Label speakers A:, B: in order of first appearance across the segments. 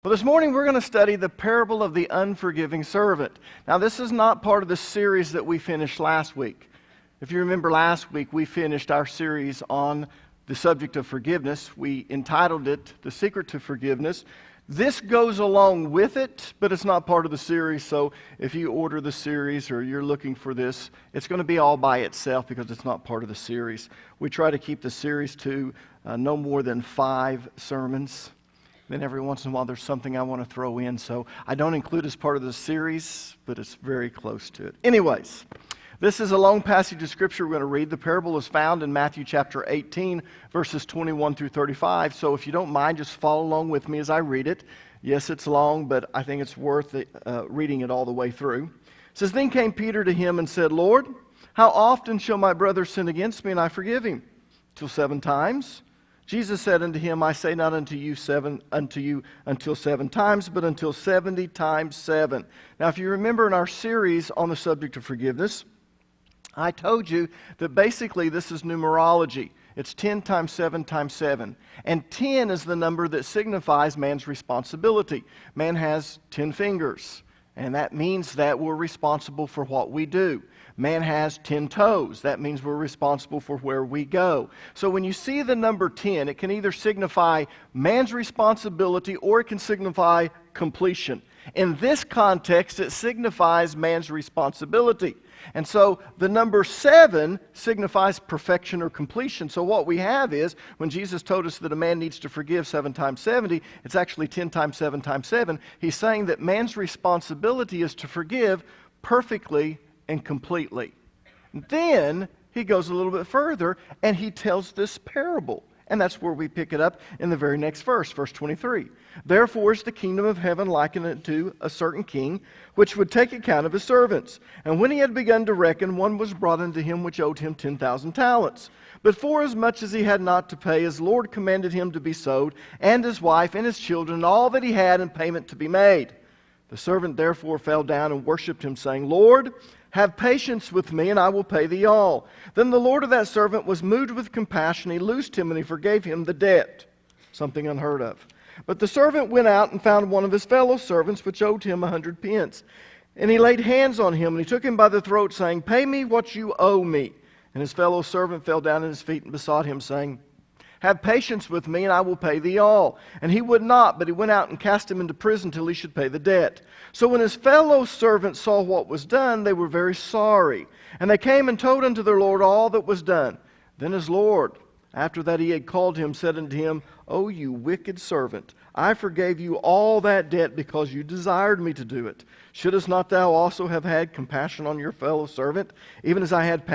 A: Well, this morning we're going to study the parable of the unforgiving servant. Now, this is not part of the series that we finished last week. If you remember last week, we finished our series on the subject of forgiveness. We entitled it, The Secret to Forgiveness. This goes along with it, but it's not part of the series, so if you order the series or you're looking for this, it's going to be all by itself because it's not part of the series. We try to keep the series to no more than 5 sermons. Then every once in a while there's something I want to throw in, so I don't include as part of the series, but it's very close to it. Anyways, this is a long passage of Scripture we're going to read. The parable is found in Matthew chapter 18, verses 21 through 35, so if you don't mind, just follow along with me as I read it. Yes, it's long, but I think it's worth reading it all the way through. It says, "Then came Peter to him and said, 'Lord, how often shall my brother sin against me and I forgive him? Till 7 times?' Jesus said unto him, I say not unto you until 7 times, but until 70 times 7. Now, if you remember in our series on the subject of forgiveness, I told you that basically this is numerology. It's 10 times 7 times 7. And 10 is the number that signifies man's responsibility. Man has 10 fingers, and that means that we're responsible for what we do. Man has 10 toes. That means we're responsible for where we go. So when you see the number 10, it can either signify man's responsibility or it can signify completion. In this context, it signifies man's responsibility. And so the number 7 signifies perfection or completion. So what we have is, when Jesus told us that a man needs to forgive 7 times 70, it's actually 10 times 7 times 7. He's saying that man's responsibility is to forgive perfectly and completely. Then he goes a little bit further and he tells this parable. And that's where we pick it up in the very next verse, verse 23. "Therefore is the kingdom of heaven likened unto a certain king, which would take account of his servants. And when he had begun to reckon, one was brought unto him which owed him 10,000 talents. But forasmuch as he had not to pay, his Lord commanded him to be sold, and his wife, and his children, and all that he had, and payment to be made. The servant therefore fell down and worshipped him, saying, Lord, have patience with me, and I will pay thee all. Then the Lord of that servant was moved with compassion. He loosed him, and he forgave him the debt." Something unheard of. "But the servant went out and found one of his fellow servants, which owed him 100 pence. And he laid hands on him, and he took him by the throat, saying, Pay me what you owe me. And his fellow servant fell down at his feet and besought him, saying, Have patience with me, and I will pay thee all. And he would not, but he went out and cast him into prison till he should pay the debt. So when his fellow servants saw what was done, they were very sorry. And they came and told unto their Lord all that was done. Then his Lord, after that he had called him, said unto him, O you wicked servant, I forgave you all that debt because you desired me to do it. Shouldest not thou also have had compassion on your fellow servant, even as I had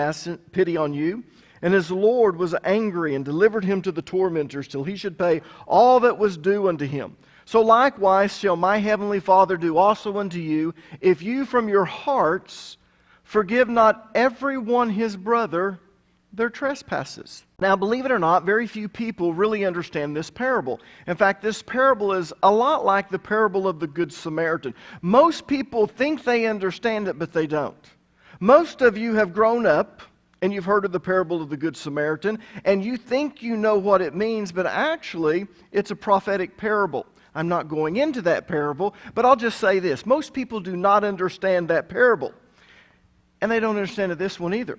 A: pity on you? And his Lord was angry and delivered him to the tormentors till he should pay all that was due unto him. So likewise shall my heavenly Father do also unto you, if you from your hearts forgive not every one his brother their trespasses." Now, believe it or not, very few people really understand this parable. In fact, this parable is a lot like the parable of the Good Samaritan. Most people think they understand it, but they don't. Most of you have grown up and you've heard of the parable of the Good Samaritan, and you think you know what it means, but actually, it's a prophetic parable. I'm not going into that parable, but I'll just say this. Most people do not understand that parable, and they don't understand this one either,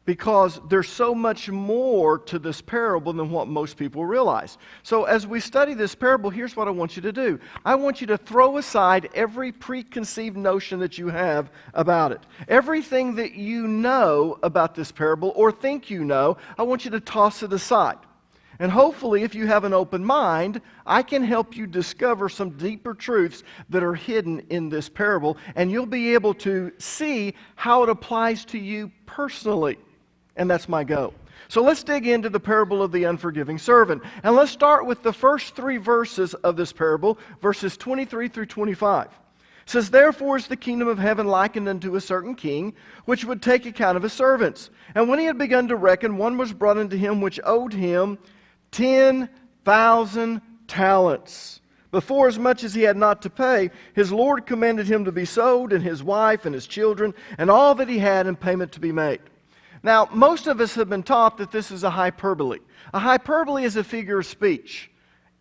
A: because there's so much more to this parable than what most people realize. So as we study this parable, here's what I want you to do. I want you to throw aside every preconceived notion that you have about it. Everything that you know about this parable or think you know, I want you to toss it aside. And hopefully, if you have an open mind, I can help you discover some deeper truths that are hidden in this parable, and you'll be able to see how it applies to you personally. And that's my goal. So let's dig into the parable of the unforgiving servant. And let's start with the first 3 verses of this parable, verses 23 through 25. It says, "Therefore is the kingdom of heaven likened unto a certain king, which would take account of his servants. And when he had begun to reckon, one was brought unto him which owed him 10,000 talents. Before as much as he had not to pay, his Lord commanded him to be sold, and his wife, and his children, and all that he had, and payment to be made." Now, most of us have been taught that this is a hyperbole. A hyperbole is a figure of speech.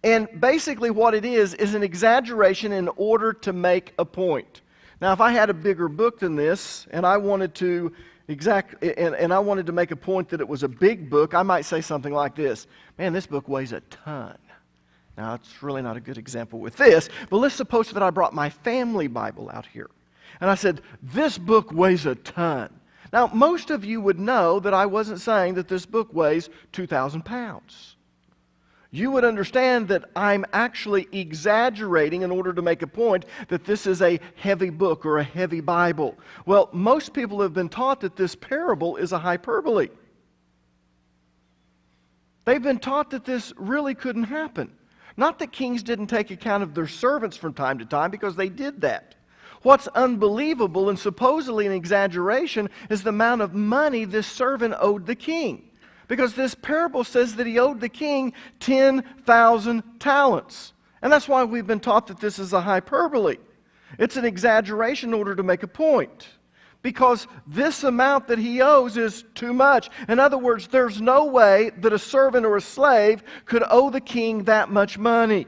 A: And basically what it is an exaggeration in order to make a point. Now, if I had a bigger book than this, and I wanted to I wanted to make a point that it was a big book, I might say something like this: man, this book weighs a ton. Now, it's really not a good example with this, but let's suppose that I brought my family Bible out here, and I said, this book weighs a ton. Now, most of you would know that I wasn't saying that this book weighs 2,000 pounds. You would understand that I'm actually exaggerating in order to make a point that this is a heavy book or a heavy Bible. Well, most people have been taught that this parable is a hyperbole. They've been taught that this really couldn't happen. Not that kings didn't take account of their servants from time to time, because they did that. What's unbelievable and supposedly an exaggeration is the amount of money this servant owed the king. Because this parable says that he owed the king 10,000 talents. And that's why we've been taught that this is a hyperbole. It's an exaggeration in order to make a point. Because this amount that he owes is too much. In other words, there's no way that a servant or a slave could owe the king that much money.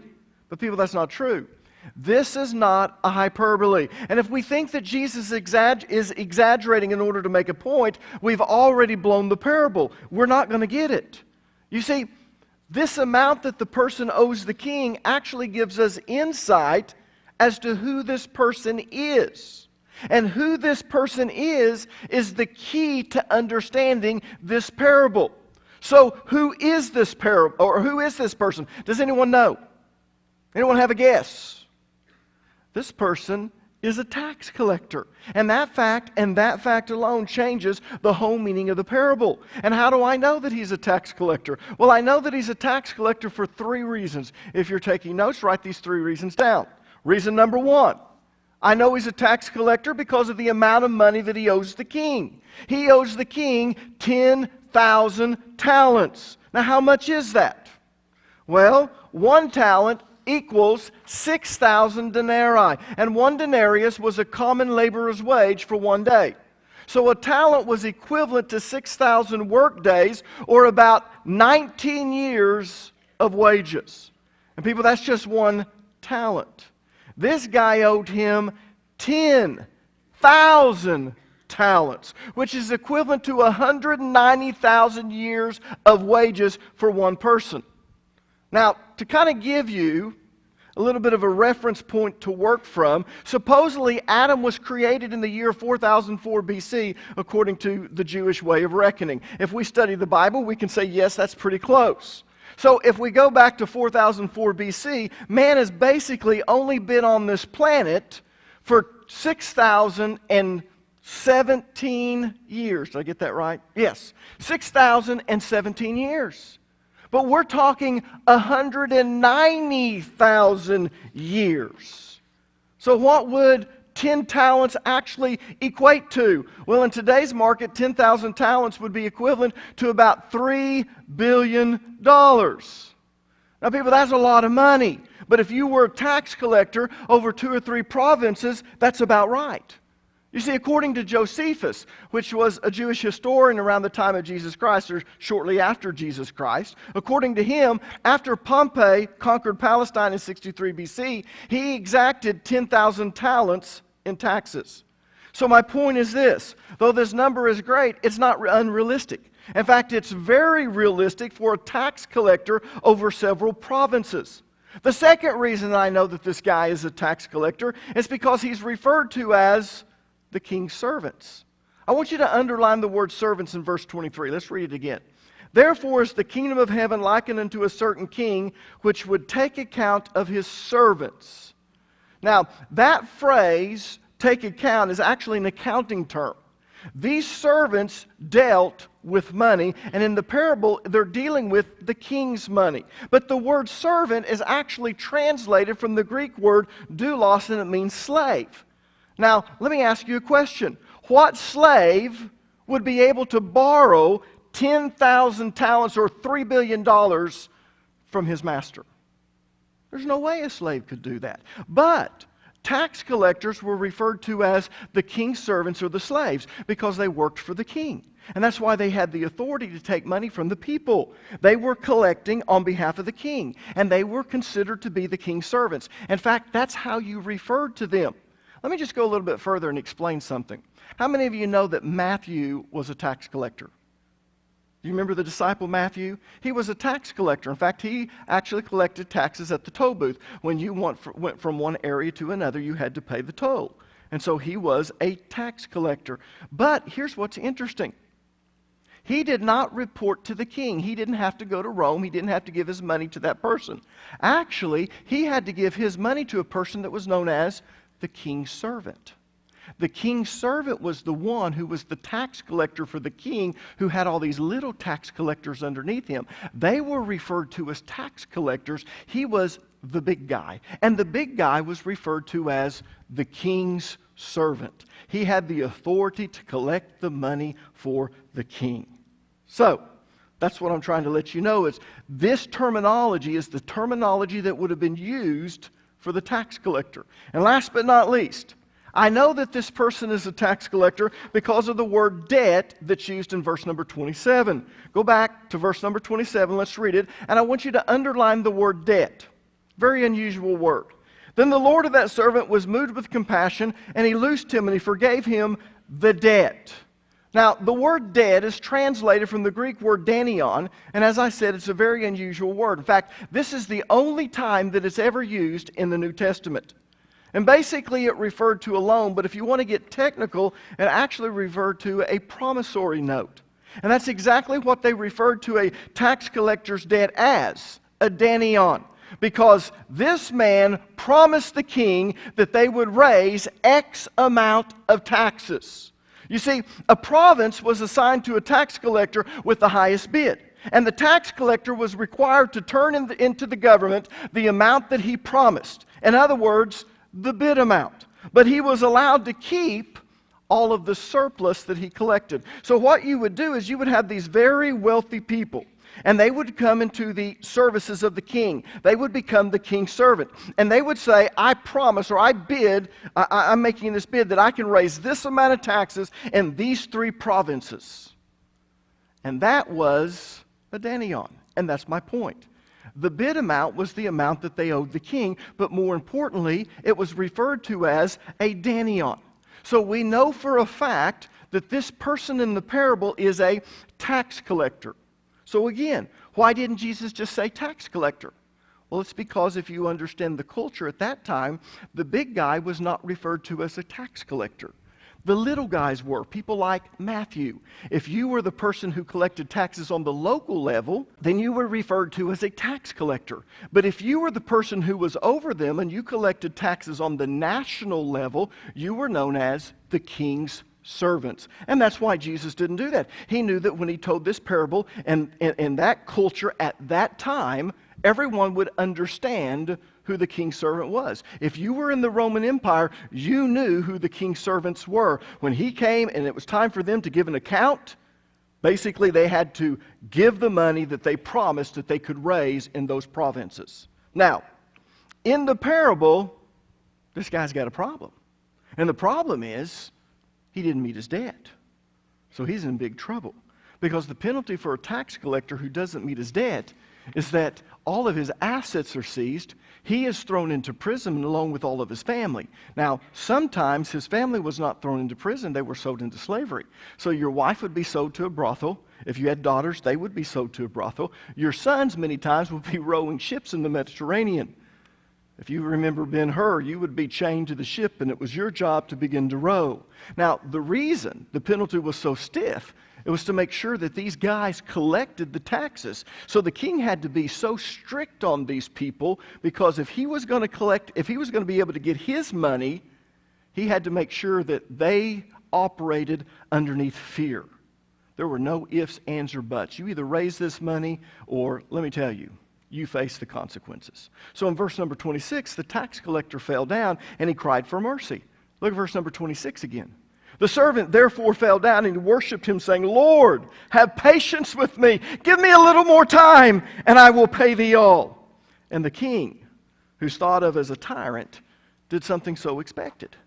A: But people, that's not true. This is not a hyperbole. And if we think that Jesus is exaggerating in order to make a point, we've already blown the parable. We're not going to get it. You see, this amount that the person owes the king actually gives us insight as to who this person is. And who this person is the key to understanding this parable. So, who is this parable, or who is this person? Does anyone know? Anyone have a guess? This person is a tax collector. And that fact alone changes the whole meaning of the parable. And how do I know that he's a tax collector? Well, I know that he's a tax collector for 3 reasons. If you're taking notes, write these 3 reasons down. Reason number 1, I know he's a tax collector because of the amount of money that he owes the king. He owes the king 10,000 talents. Now, how much is that? Well, 1 talent equals 6,000 denarii. And 1 denarius was a common laborer's wage for 1 day. So a talent was equivalent to 6,000 work days, or about 19 years of wages. And people, that's just 1 talent. This guy owed him 10,000 talents, which is equivalent to 190,000 years of wages for 1 person. Now, to kind of give you a little bit of a reference point to work from, supposedly Adam was created in the year 4004 BC, according to the Jewish way of reckoning. If we study the Bible, we can say, yes, that's pretty close. So if we go back to 4004 BC, man has basically only been on this planet for 6,017 years. Did I get that right? Yes, 6,017 years. But we're talking 190,000 years. So what would 10 talents actually equate to? Well, in today's market, 10,000 talents would be equivalent to about $3 billion. Now, people, that's a lot of money. But if you were a tax collector over 2 or 3 provinces, that's about right. You see, according to Josephus, which was a Jewish historian around the time of Jesus Christ, or shortly after Jesus Christ, according to him, after Pompey conquered Palestine in 63 BC, he exacted 10,000 talents in taxes. So my point is this: though this number is great, it's not unrealistic. In fact, it's very realistic for a tax collector over several provinces. The second reason I know that this guy is a tax collector is because he's referred to as the king's servants. I want you to underline the word servants in verse 23. Let's read it again. Therefore is the kingdom of heaven likened unto a certain king, which would take account of his servants. Now, that phrase, take account, is actually an accounting term. These servants dealt with money, and in the parable, they're dealing with the king's money. But the word servant is actually translated from the Greek word doulos, and it means slave. Now, let me ask you a question. What slave would be able to borrow 10,000 talents or $3 billion from his master? There's no way a slave could do that. But tax collectors were referred to as the king's servants or the slaves because they worked for the king. And that's why they had the authority to take money from the people. They were collecting on behalf of the king, and they were considered to be the king's servants. In fact, that's how you referred to them. Let me just go a little bit further and explain something. How many of you know that Matthew was a tax collector? Do you remember the disciple Matthew? He was a tax collector. In fact, he actually collected taxes at the toll booth. When you went from one area to another, you had to pay the toll. And so he was a tax collector. But here's what's interesting. He did not report to the king. He didn't have to go to Rome. He didn't have to give his money to that person. Actually, he had to give his money to a person that was known as the king's servant. The king's servant was the one who was the tax collector for the king, who had all these little tax collectors underneath him. They were referred to as tax collectors. He was the big guy. And the big guy was referred to as the king's servant. He had the authority to collect the money for the king. So, that's what I'm trying to let you know, is this terminology is the terminology that would have been used for the tax collector. And last but not least, I know that this person is a tax collector because of the word debt that's used in verse number 27. Go back to verse number 27, let's read it, and I want you to underline the word debt. Very unusual word. Then the Lord of that servant was moved with compassion, and he loosed him, and he forgave him the debt. Now, the word debt is translated from the Greek word danion, and as I said, it's a very unusual word. In fact, this is the only time that it's ever used in the New Testament. And basically it referred to a loan, but if you want to get technical, it actually referred to a promissory note. And that's exactly what they referred to a tax collector's debt as, a danion. Because this man promised the king that they would raise X amount of taxes. You see, a province was assigned to a tax collector with the highest bid. And the tax collector was required to turn into the government the amount that he promised. In other words, the bid amount. But he was allowed to keep all of the surplus that he collected. So what you would do is you would have these very wealthy people, and they would come into the services of the king. They would become the king's servant. And they would say, I promise, or I bid, I'm making this bid that I can raise this amount of taxes in these 3 provinces. And that was a danion. And that's my point. The bid amount was the amount that they owed the king, but more importantly, it was referred to as a danion. So we know for a fact that this person in the parable is a tax collector. So again, why didn't Jesus just say tax collector? Well, it's because if you understand the culture at that time, the big guy was not referred to as a tax collector. The little guys were, people like Matthew. If you were the person who collected taxes on the local level, then you were referred to as a tax collector. But if you were the person who was over them and you collected taxes on the national level, you were known as the king's servants. And that's why Jesus didn't do that. He knew that when he told this parable, and in that culture at that time, everyone would understand who the king's servant was. If you were in the Roman Empire, you knew who the king's servants were. When he came and it was time for them to give an account, basically they had to give the money that they promised that they could raise in those provinces. Now, in the parable, this guy's got a problem. And the problem is, he didn't meet his debt. So he's in big trouble. Because the penalty for a tax collector who doesn't meet his debt is that all of his assets are seized. He is thrown into prison along with all of his family. Now, sometimes his family was not thrown into prison. They were sold into slavery. So your wife would be sold to a brothel. If you had daughters, they would be sold to a brothel. Your sons, many times, would be rowing ships in the Mediterranean. If you remember Ben-Hur, you would be chained to the ship, and it was your job to begin to row. Now, the reason the penalty was so stiff, it was to make sure that these guys collected the taxes. So the king had to be so strict on these people, because if he was going to be able to get his money, he had to make sure that they operated underneath fear. There were no ifs, ands, or buts. You either raise this money, or, let me tell you, you face the consequences. So in verse number 26, the tax collector fell down and he cried for mercy. Look at verse number 26 again. The servant therefore fell down and he worshipped him, saying, Lord, have patience with me. Give me a little more time and I will pay thee all. And the king, who's thought of as a tyrant, did something so expected.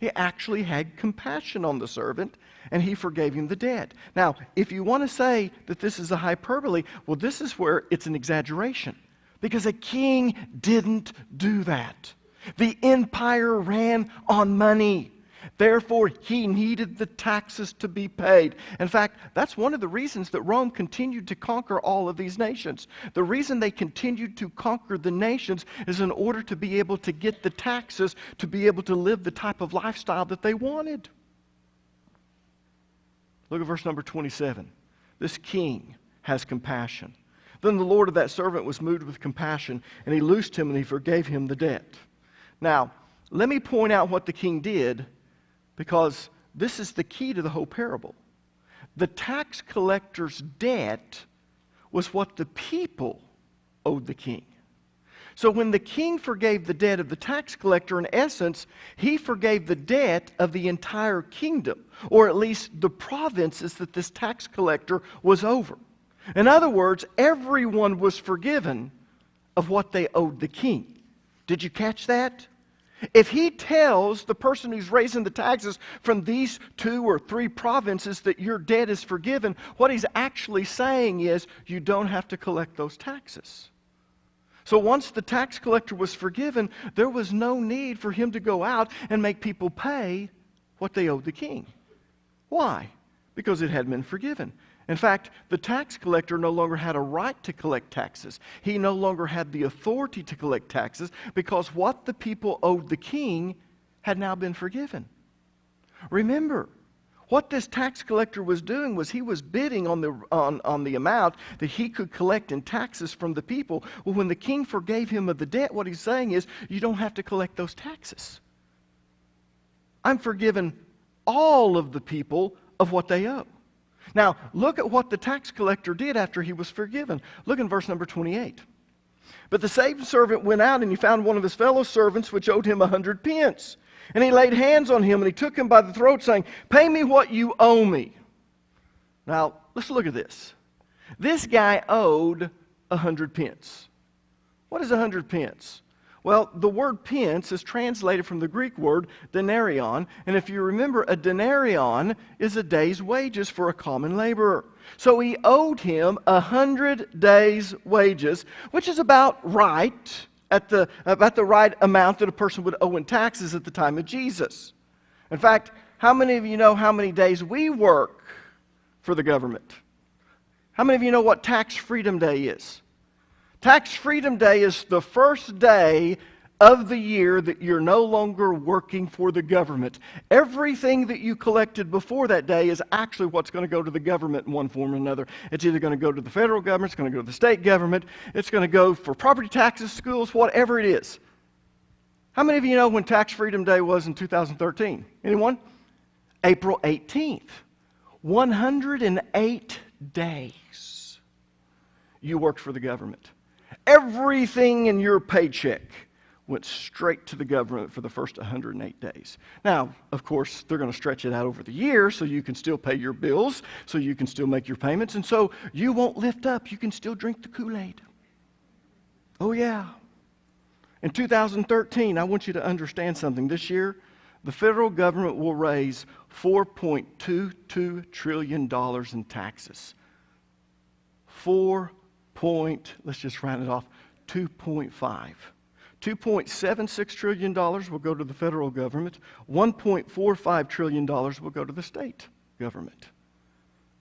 A: He actually had compassion on the servant, and he forgave him the debt. Now, if you want to say that this is a hyperbole, well, this is where it's an exaggeration. Because a king didn't do that. The empire ran on money. Therefore, he needed the taxes to be paid. In fact, that's one of the reasons that Rome continued to conquer all of these nations. The reason they continued to conquer the nations is in order to be able to get the taxes to be able to live the type of lifestyle that they wanted. Look at verse number 27. This king has compassion. Then the Lord of that servant was moved with compassion, and he loosed him and he forgave him the debt. Now, let me point out what the king did, because this is the key to the whole parable. The tax collector's debt was what the people owed the king. So when the king forgave the debt of the tax collector, in essence, he forgave the debt of the entire kingdom, or at least the provinces that this tax collector was over. In other words, everyone was forgiven of what they owed the king. Did you catch that? If he tells the person who's raising the taxes from these 2 or 3 provinces that your debt is forgiven, what he's actually saying is you don't have to collect those taxes. So once the tax collector was forgiven, there was no need for him to go out and make people pay what they owed the king. Why? Because it had been forgiven. In fact, the tax collector no longer had a right to collect taxes. He no longer had the authority to collect taxes because what the people owed the king had now been forgiven. Remember, what this tax collector was doing was he was bidding on the amount that he could collect in taxes from the people. Well, when the king forgave him of the debt, what he's saying is, you don't have to collect those taxes. I'm forgiven all of the people of what they owe. Now, look at what the tax collector did after he was forgiven. Look in verse number 28. But the same servant went out, and he found one of his fellow servants which owed him 100 pence. And he laid hands on him, and he took him by the throat, saying, "Pay me what you owe me." Now, let's look at this. This guy owed 100 pence. What is 100 pence? Well, the word pence is translated from the Greek word denarion, and if you remember, a denarion is a day's wages for a common laborer. So he owed him 100 days' wages, which is about right, about the right amount that a person would owe in taxes at the time of Jesus. In fact, how many of you know how many days we work for the government? How many of you know what Tax Freedom Day is? Tax Freedom Day is the first day of the year that you're no longer working for the government. Everything that you collected before that day is actually what's going to go to the government in one form or another. It's either going to go to the federal government, it's going to go to the state government, it's going to go for property taxes, schools, whatever it is. How many of you know when Tax Freedom Day was in 2013? Anyone? April 18th. 108 days you worked for the government. Everything in your paycheck went straight to the government for the first 108 days. Now, of course, they're going to stretch it out over the year so you can still pay your bills, so you can still make your payments, and so you won't lift up. You can still drink the Kool-Aid. Oh, yeah. In 2013, I want you to understand something. This year, the federal government will raise $4.22 trillion in taxes. Let's just round it off, 2.5. $2.76 trillion will go to the federal government. $1.45 trillion will go to the state government.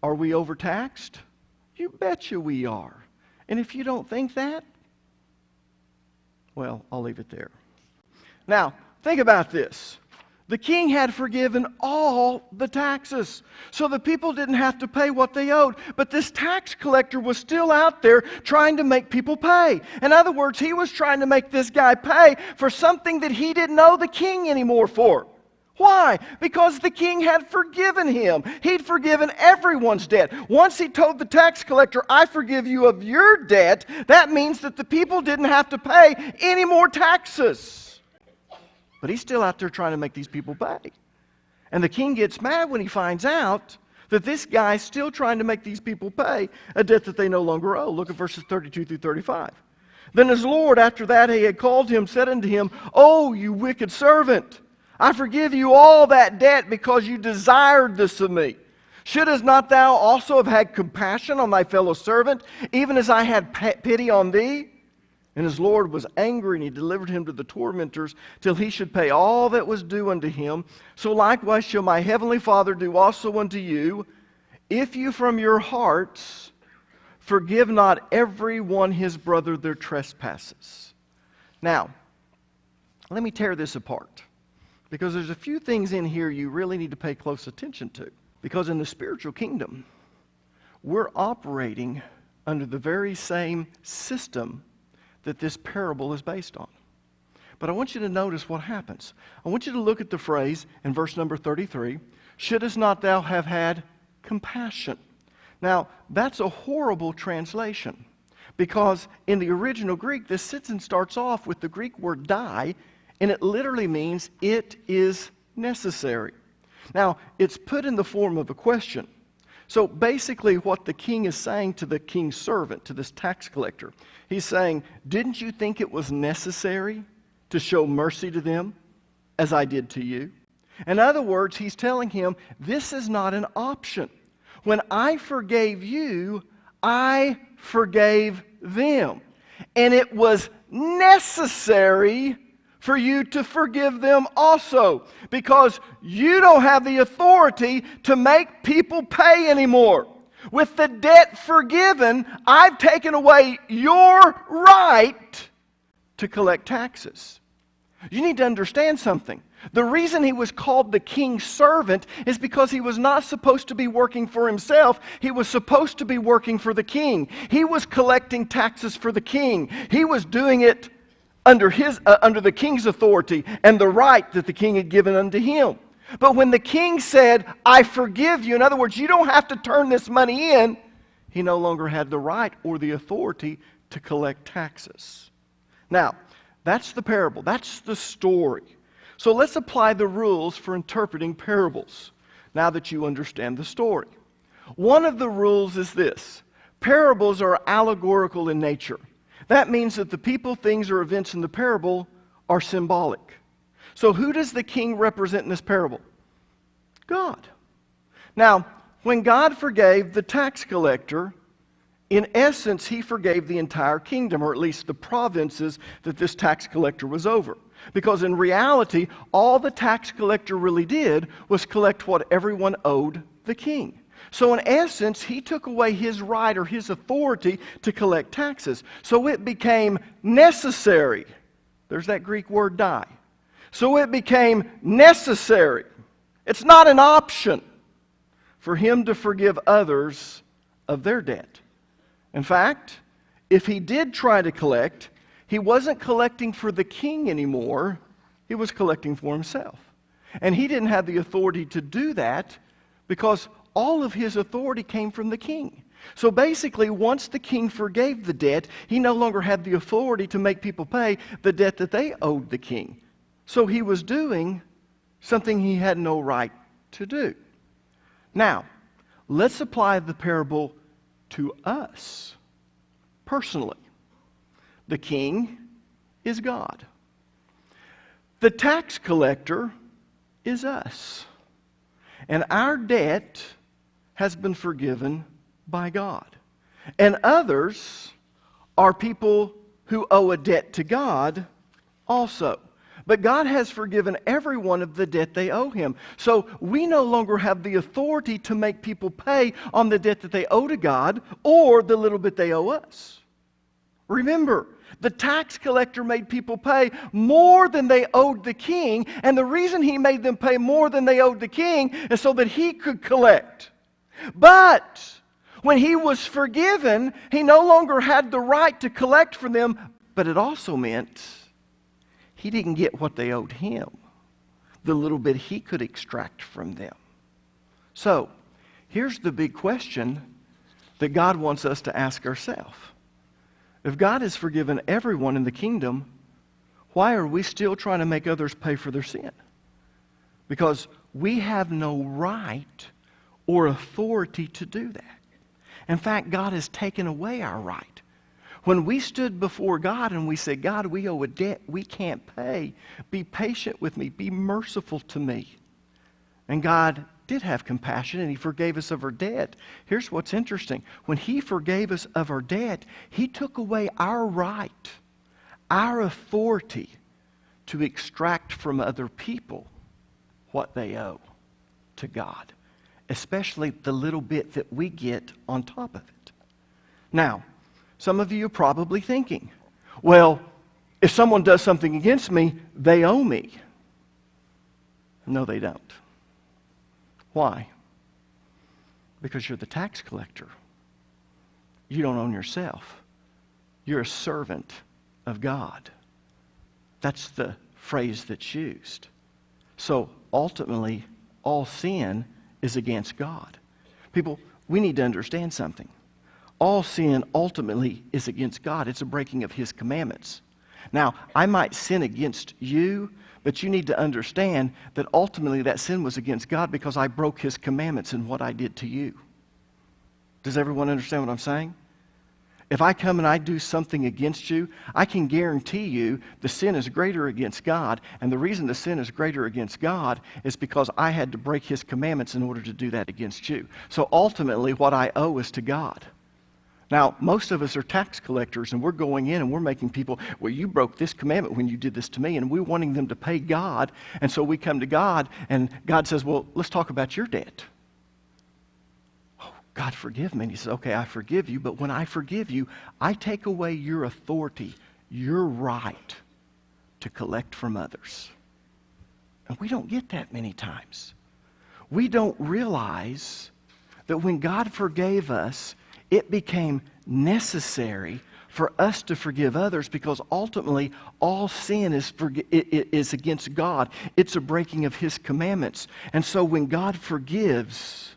A: Are we overtaxed? You betcha we are. And if you don't think that, well, I'll leave it there. Now, think about this. The king had forgiven all the taxes, so the people didn't have to pay what they owed. But this tax collector was still out there trying to make people pay. In other words, he was trying to make this guy pay for something that he didn't owe the king anymore for. Why? Because the king had forgiven him. He'd forgiven everyone's debt. Once he told the tax collector, "I forgive you of your debt," that means that the people didn't have to pay any more taxes. But he's still out there trying to make these people pay. And the king gets mad when he finds out that this guy's still trying to make these people pay a debt that they no longer owe. Look at verses 32 through 35. Then his Lord, after that he had called him, said unto him, "Oh, you wicked servant, I forgive you all that debt because you desired this of me. Shouldest not thou also have had compassion on thy fellow servant, even as I had pity on thee? And his Lord was angry, and he delivered him to the tormentors, till he should pay all that was due unto him. So likewise shall my heavenly Father do also unto you, if you from your hearts forgive not every one his brother their trespasses. Now, let me tear this apart, because there's a few things in here you really need to pay close attention to. Because in the spiritual kingdom, we're operating under the very same system that this parable is based on. But I want you to notice what happens. I want you to look at the phrase in verse number 33, shouldest not thou have had compassion? Now, that's a horrible translation, because in the original Greek, this sentence starts off with the Greek word die, and it literally means it is necessary. Now, it's put in the form of a question. So basically what the king is saying to the king's servant, to this tax collector, he's saying, didn't you think it was necessary to show mercy to them as I did to you? In other words, he's telling him, this is not an option. When I forgave you, I forgave them. And it was necessary for you to forgive them also, because you don't have the authority to make people pay anymore. With the debt forgiven, I've taken away your right to collect taxes. You need to understand something. The reason he was called the king's servant is because he was not supposed to be working for himself. He was supposed to be working for the king. He was collecting taxes for the king. He was doing it under the king's authority and the right that the king had given unto him. But when the king said, I forgive you, in other words, you don't have to turn this money in, he no longer had the right or the authority to collect taxes. Now, that's the parable. That's the story. So let's apply the rules for interpreting parables now that you understand the story. One of the rules is this: parables are allegorical in nature. That means that the people, things, or events in the parable are symbolic. So who does the king represent in this parable? God. Now, when God forgave the tax collector, in essence, he forgave the entire kingdom, or at least the provinces that this tax collector was over. Because in reality, all the tax collector really did was collect what everyone owed the king. So in essence, he took away his right or his authority to collect taxes. So it became necessary. There's that Greek word die. So it became necessary. It's not an option for him to forgive others of their debt. In fact, if he did try to collect, he wasn't collecting for the king anymore. He was collecting for himself. And he didn't have the authority to do that because all of his authority came from the king. So basically, once the king forgave the debt, he no longer had the authority to make people pay the debt that they owed the king. So he was doing something he had no right to do. Now, let's apply the parable to us personally. The king is God. The tax collector is us. And our debt has been forgiven by God. And others are people who owe a debt to God also. But God has forgiven everyone of the debt they owe him. So we no longer have the authority to make people pay on the debt that they owe to God or the little bit they owe us. Remember, the tax collector made people pay more than they owed the king, and the reason he made them pay more than they owed the king is so that he could collect. But when he was forgiven, he no longer had the right to collect from them, but it also meant he didn't get what they owed him, the little bit he could extract from them. So, here's the big question that God wants us to ask ourselves. If God has forgiven everyone in the kingdom, why are we still trying to make others pay for their sin? Because we have no right or authority to do that. In fact, God has taken away our right. When we stood before God and we said, God, we owe a debt we can't pay. Be patient with me. Be merciful to me. And God did have compassion and He forgave us of our debt. Here's what's interesting. When He forgave us of our debt, He took away our right, our authority to extract from other people what they owe to God, especially the little bit that we get on top of it. Now, some of you are probably thinking, well, if someone does something against me, they owe me. No, they don't. Why? Because you're the tax collector. You don't own yourself. You're a servant of God. That's the phrase that's used. So ultimately, all sin is against God. People, we need to understand something. All sin ultimately is against God. It's a breaking of His commandments. Now, I might sin against you, but you need to understand that ultimately that sin was against God because I broke His commandments in what I did to you. Does everyone understand what I'm saying? If I come and I do something against you, I can guarantee you the sin is greater against God. And the reason the sin is greater against God is because I had to break His commandments in order to do that against you. So ultimately what I owe is to God. Now, most of us are tax collectors, and we're going in and we're making people, well, you broke this commandment when you did this to me, and we're wanting them to pay God. And so we come to God, and God says, well, let's talk about your debt. Oh, God, forgive me. And He says, okay, I forgive you, but when I forgive you, I take away your authority, your right to collect from others. And we don't get that many times. We don't realize that when God forgave us, it became necessary for us to forgive others because ultimately all sin is against God. It's a breaking of His commandments. And so when God forgives,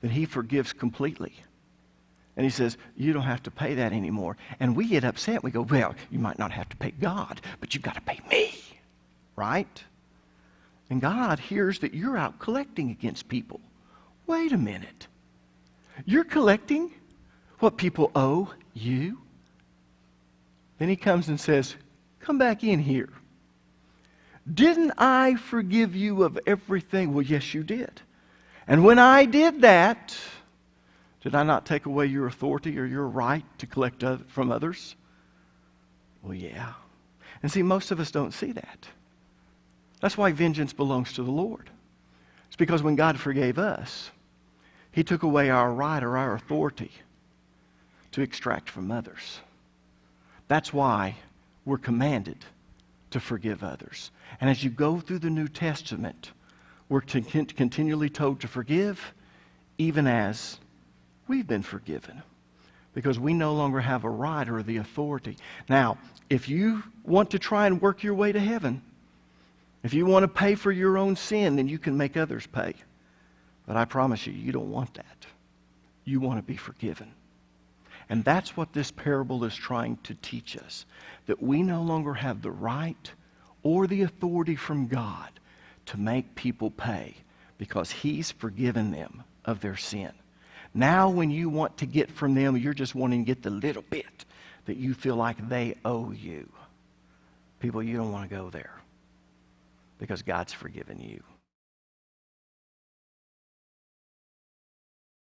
A: then He forgives completely. And He says, you don't have to pay that anymore. And we get upset. We go, well, you might not have to pay God, but you've got to pay me. Right? And God hears that you're out collecting against people. Wait a minute. You're collecting what people owe you. Then He comes and says, come back in here. Didn't I forgive you of everything? Well, yes, you did. And when I did that, did I not take away your authority or your right to collect from others? Well, yeah. And see, most of us don't see that. That's why vengeance belongs to the Lord. It's because when God forgave us, He took away our right or our authority to extract from others. That's why we're commanded to forgive others. And as you go through the New Testament, we're continually told to forgive even as we've been forgiven, because we no longer have a right or the authority. Now, if you want to try and work your way to heaven, if you want to pay for your own sin, then you can make others pay. But I promise you, you don't want that. You want to be forgiven. And that's what this parable is trying to teach us, that we no longer have the right or the authority from God to make people pay because He's forgiven them of their sin. Now when you want to get from them, you're just wanting to get the little bit that you feel like they owe you. People, you don't want to go there because God's forgiven you.